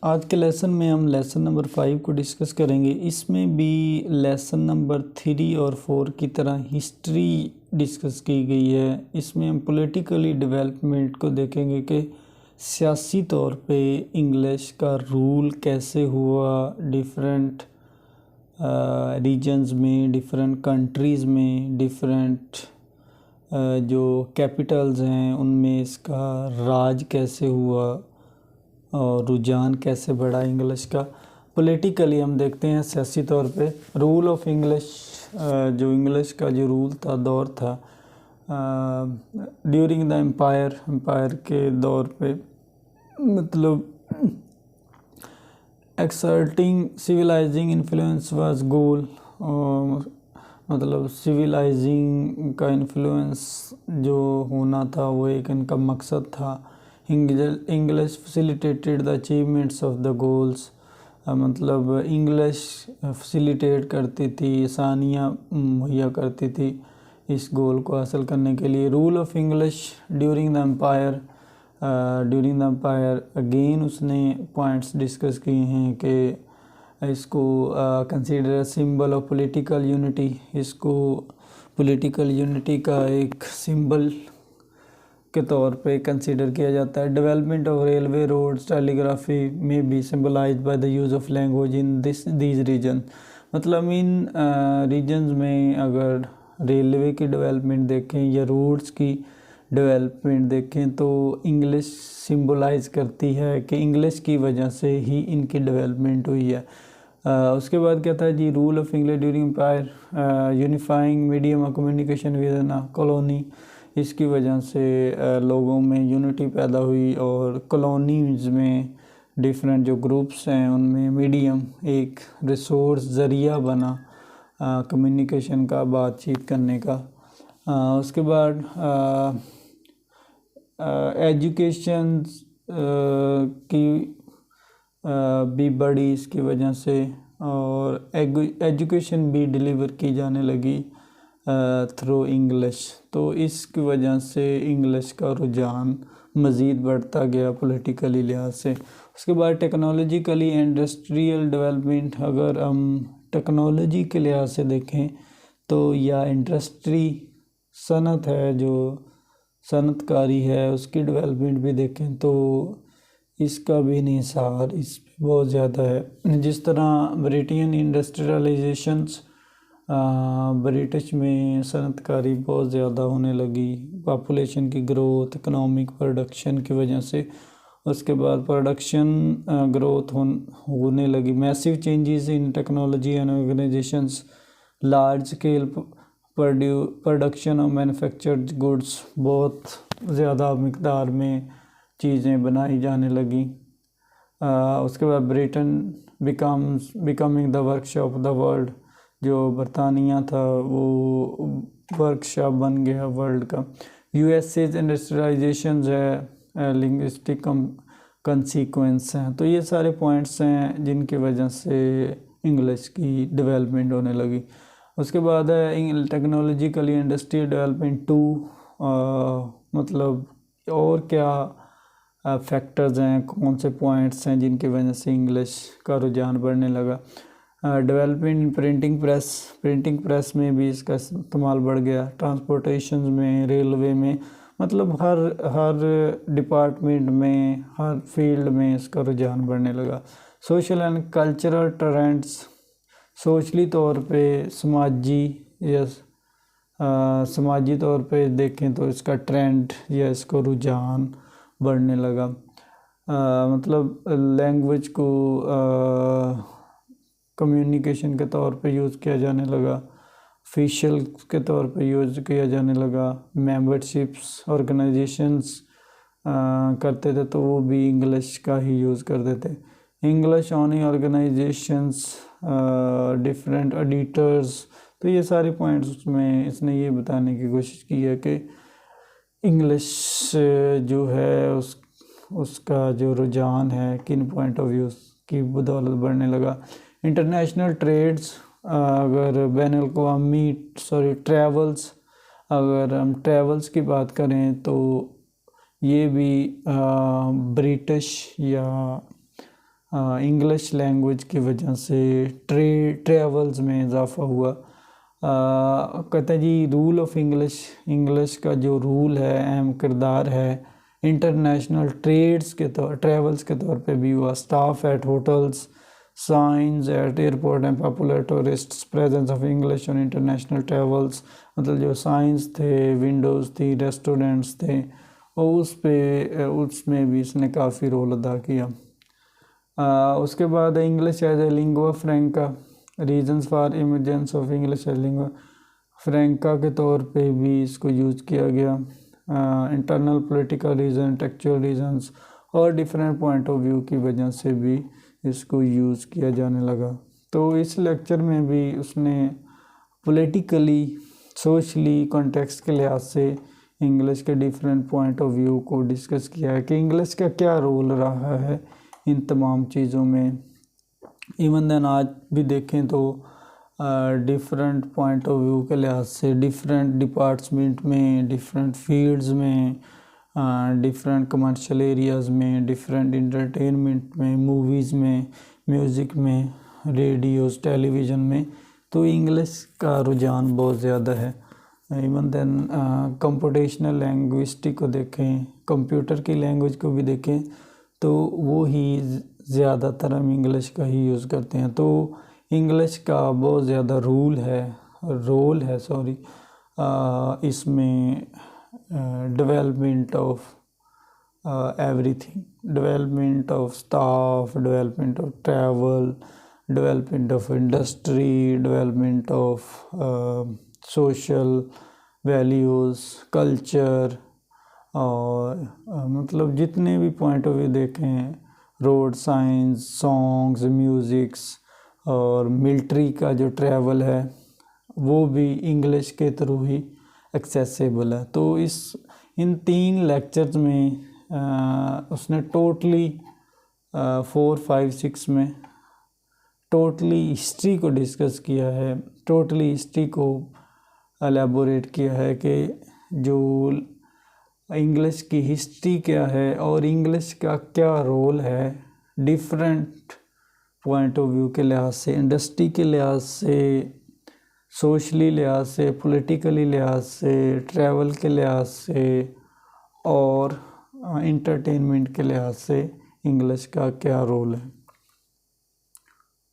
आज के लेसन में हम लेसन नंबर 5 को डिस्कस करेंगे। इसमें भी लेसन नंबर 3 और 4 की तरह हिस्ट्री डिस्कस की गई है। इसमें हम पॉलिटिकली डेवलपमेंट को देखेंगे कि सियासी तौर पे इंग्लिश का रूल कैसे हुआ डिफरेंट रीजन्स में, डिफरेंट कंट्रीज़ में, डिफरेंट जो कैपिटल्स हैं उनमें इसका राज कैसे हुआ और रुझान कैसे बढ़ा इंग्लिश का। पॉलिटिकली हम देखते हैं सियासी तौर पे रूल ऑफ इंग्लिश, जो इंग्लिश का जो रूल था, दौर था ड्यूरिंग द एम्पायर के दौर पे, मतलब एक्सर्टिंग सिविलाइजिंग इन्फ्लुएंस वाज गोल, मतलब सिविलाइजिंग का इन्फ्लुएंस जो होना था वो एक इनका मकसद था। English facilitated the achievements of the goals, मतलब इंग्लिश फैसिलिटेट करती थी, आसानियाँ मुहैया करती थी इस गोल को हासिल करने के लिए। Rule of English during the empire again उसने पॉइंट्स डिस्कस किए हैं कि इसको consider symbol of political unity, इसको पॉलिटिकल यूनिटी का एक सिंबल के तौर पे कंसीडर किया जाता है। Development of railway, roads, telegraphy में be symbolize by the use of language in these region, मतलब इन रीजन्स में अगर रेलवे की डेवलपमेंट देखें या रोड्स की डेवलपमेंट देखें तो इंग्लिश सिम्बलाइज करती है कि इंग्लिश की वजह से ही इनकी डेवलपमेंट हुई है। उसके बाद क्या था जी, rule of English during empire, unifying medium of communication with in colony, इसकी वजह से लोगों में यूनिटी पैदा हुई और कॉलोनीज़ में डिफरेंट जो ग्रुप्स हैं उनमें मीडियम एक रिसोर्स ज़रिया बना कम्युनिकेशन का, बातचीत करने का। उसके बाद एजुकेशन की भी बढ़ी इसकी वजह से, और एजुकेशन भी डिलीवर की जाने लगी थ्रू इंग्लिश, तो इसकी वजह से इंग्लिश का रुझान मज़ीद बढ़ता गया पॉलिटिकली लिहाज से। उसके बाद टेक्नोलॉजिकली इंडस्ट्रियल डेवलपमेंट, अगर हम टेक्नोलॉजी के लिहाज से देखें तो या इंडस्ट्री सनत है, जो सनतकारी है, उसकी डेवलपमेंट भी देखें तो इसका भी निसार इस पर बहुत ज़्यादा है। जिस तरह ब्रिटेन इंडस्ट्रियलाइजेशंस, ब्रिटिश में सनतकारी बहुत ज़्यादा होने लगी पॉपुलेशन की ग्रोथ, इकोनॉमिक प्रोडक्शन की वजह से। उसके बाद प्रोडक्शन ग्रोथ होने लगी, massive changes in technology and organisations, large scale production of manufactured goods, बहुत ज़्यादा मिकदार में चीज़ें बनाई जाने लगी। उसके बाद Britain becoming the workshop of the world, जो बरतानिया था वो वर्कशॉप बन गया वर्ल्ड का। यूएसए इंडस्ट्रियलाइजेशन है, लिंग्विस्टिक कंसीक्वेंस हैं। तो ये सारे पॉइंट्स हैं जिनकी वजह से इंग्लिश की डेवलपमेंट होने लगी। उसके बाद है टेक्नोलॉजिकली इंडस्ट्रियल डेवलपमेंट 2, मतलब और क्या फैक्टर्स हैं, कौन से पॉइंट्स हैं जिनकी वजह से इंग्लिश का रुझान बढ़ने लगा। डेवलपमेंट इन प्रिंटिंग प्रेस में भी इसका इस्तेमाल बढ़ गया। ट्रांसपोर्टेशन में, रेलवे में, मतलब हर डिपार्टमेंट में, हर फील्ड में इसका रुझान बढ़ने लगा। Social and cultural trends, socially तौर पे समाजी तौर पे देखें तो इसका ट्रेंड या इसको रुझान बढ़ने लगा। मतलब लैंग्वेज को कम्युनिकेशन के तौर पे यूज़ किया जाने लगा, ऑफिशियल के तौर पे यूज़ किया जाने लगा। मेंबरशिप्स ऑर्गेनाइजेशंस करते थे तो वो भी इंग्लिश का ही यूज़ करते थे। English only organisations, different editors, तो ये सारे पॉइंट्स उसमें इसने ये बताने की कोशिश की है कि इंग्लिश जो है उसका जो रुझान है किन पॉइंट ऑफ व्यू की बदौलत बढ़ने लगा। इंटरनेशनल ट्रेड्स, अगर बैनुल-अक़वामी ट्रैवल्स, अगर हम ट्रैवल्स की बात करें तो ये भी ब्रिटिश या इंग्लिश लैंग्वेज की वजह से ट्रेवल्स में इजाफ़ा हुआ। कहते हैं जी रूल ऑफ इंग्लिश का जो रूल है, अहम किरदार है इंटरनेशनल ट्रेवल्स के तौर पे भी हुआ। Staff at hotels, science eight airport and popular tourists, presence of English on international travels, मतलब जो साइंस थे, विंडोज़ थी, रेस्टोरेंट्स थे, और उसमें भी इसने काफ़ी रोल अदा किया। उसके बाद English as a lingua franca, reasons for emergence of English as lingua franca के तौर पे भी इसको यूज़ किया गया। Internal political reason, textual reasons और डिफरेंट पॉइंट ऑफ व्यू की वजह से भी इसको यूज़ किया जाने लगा। तो इस लेक्चर में भी उसने पॉलिटिकली, सोशली, कॉन्टेक्स्ट के लिहाज से इंग्लिश के डिफरेंट पॉइंट ऑफ व्यू को डिस्कस किया है कि इंग्लिश का क्या रोल रहा है इन तमाम चीज़ों में। इवन देन आज भी देखें तो डिफरेंट पॉइंट ऑफ व्यू के लिहाज से डिफरेंट डिपार्टमेंट में, डिफरेंट फील्ड्स में, डिफरेंट कमर्शियल एरियाज़ में, डिफरेंट इंटरटेनमेंट में, मूवीज़ में, म्यूज़िक में, रेडियोज़, टेलीविज़न में, तो इंग्लिश का रुझान बहुत ज़्यादा है। इवन देन कंप्यूटेशनल लैंग्विस्टिक को देखें, कंप्यूटर की लैंग्वेज को भी देखें, तो वो ही ज़्यादातर हम इंग्लिश का ही यूज़ करते हैं। तो इंग्लिश का बहुत ज़्यादा रोल है इसमें development of everything, development of staff, development of travel, development of industry, development of social values, culture, और मतलब जितने भी पॉइंट ऑफ व्यू देखें, रोड साइंस, सॉन्ग्स, म्यूज़िक्स और मिलिट्री का जो ट्रैवल है वो भी इंग्लिश के थ्रू ही एक्सेसिबल है। तो इन 3 लेक्चर्स में उसने टोटली 4, 5, 6 में टोटली हिस्ट्री को डिस्कस किया है, टोटली हिस्ट्री को एलेबोरेट किया है कि जो इंग्लिश की हिस्ट्री क्या है और इंग्लिश का क्या रोल है डिफरेंट पॉइंट ऑफ व्यू के लिहाज से, इंडस्ट्री के लिहाज से, सोशली लिहाज से, पॉलिटिकली लिहाज से, ट्रैवल के लिहाज से और एंटरटेनमेंट के लिहाज से इंग्लिश का क्या रोल है।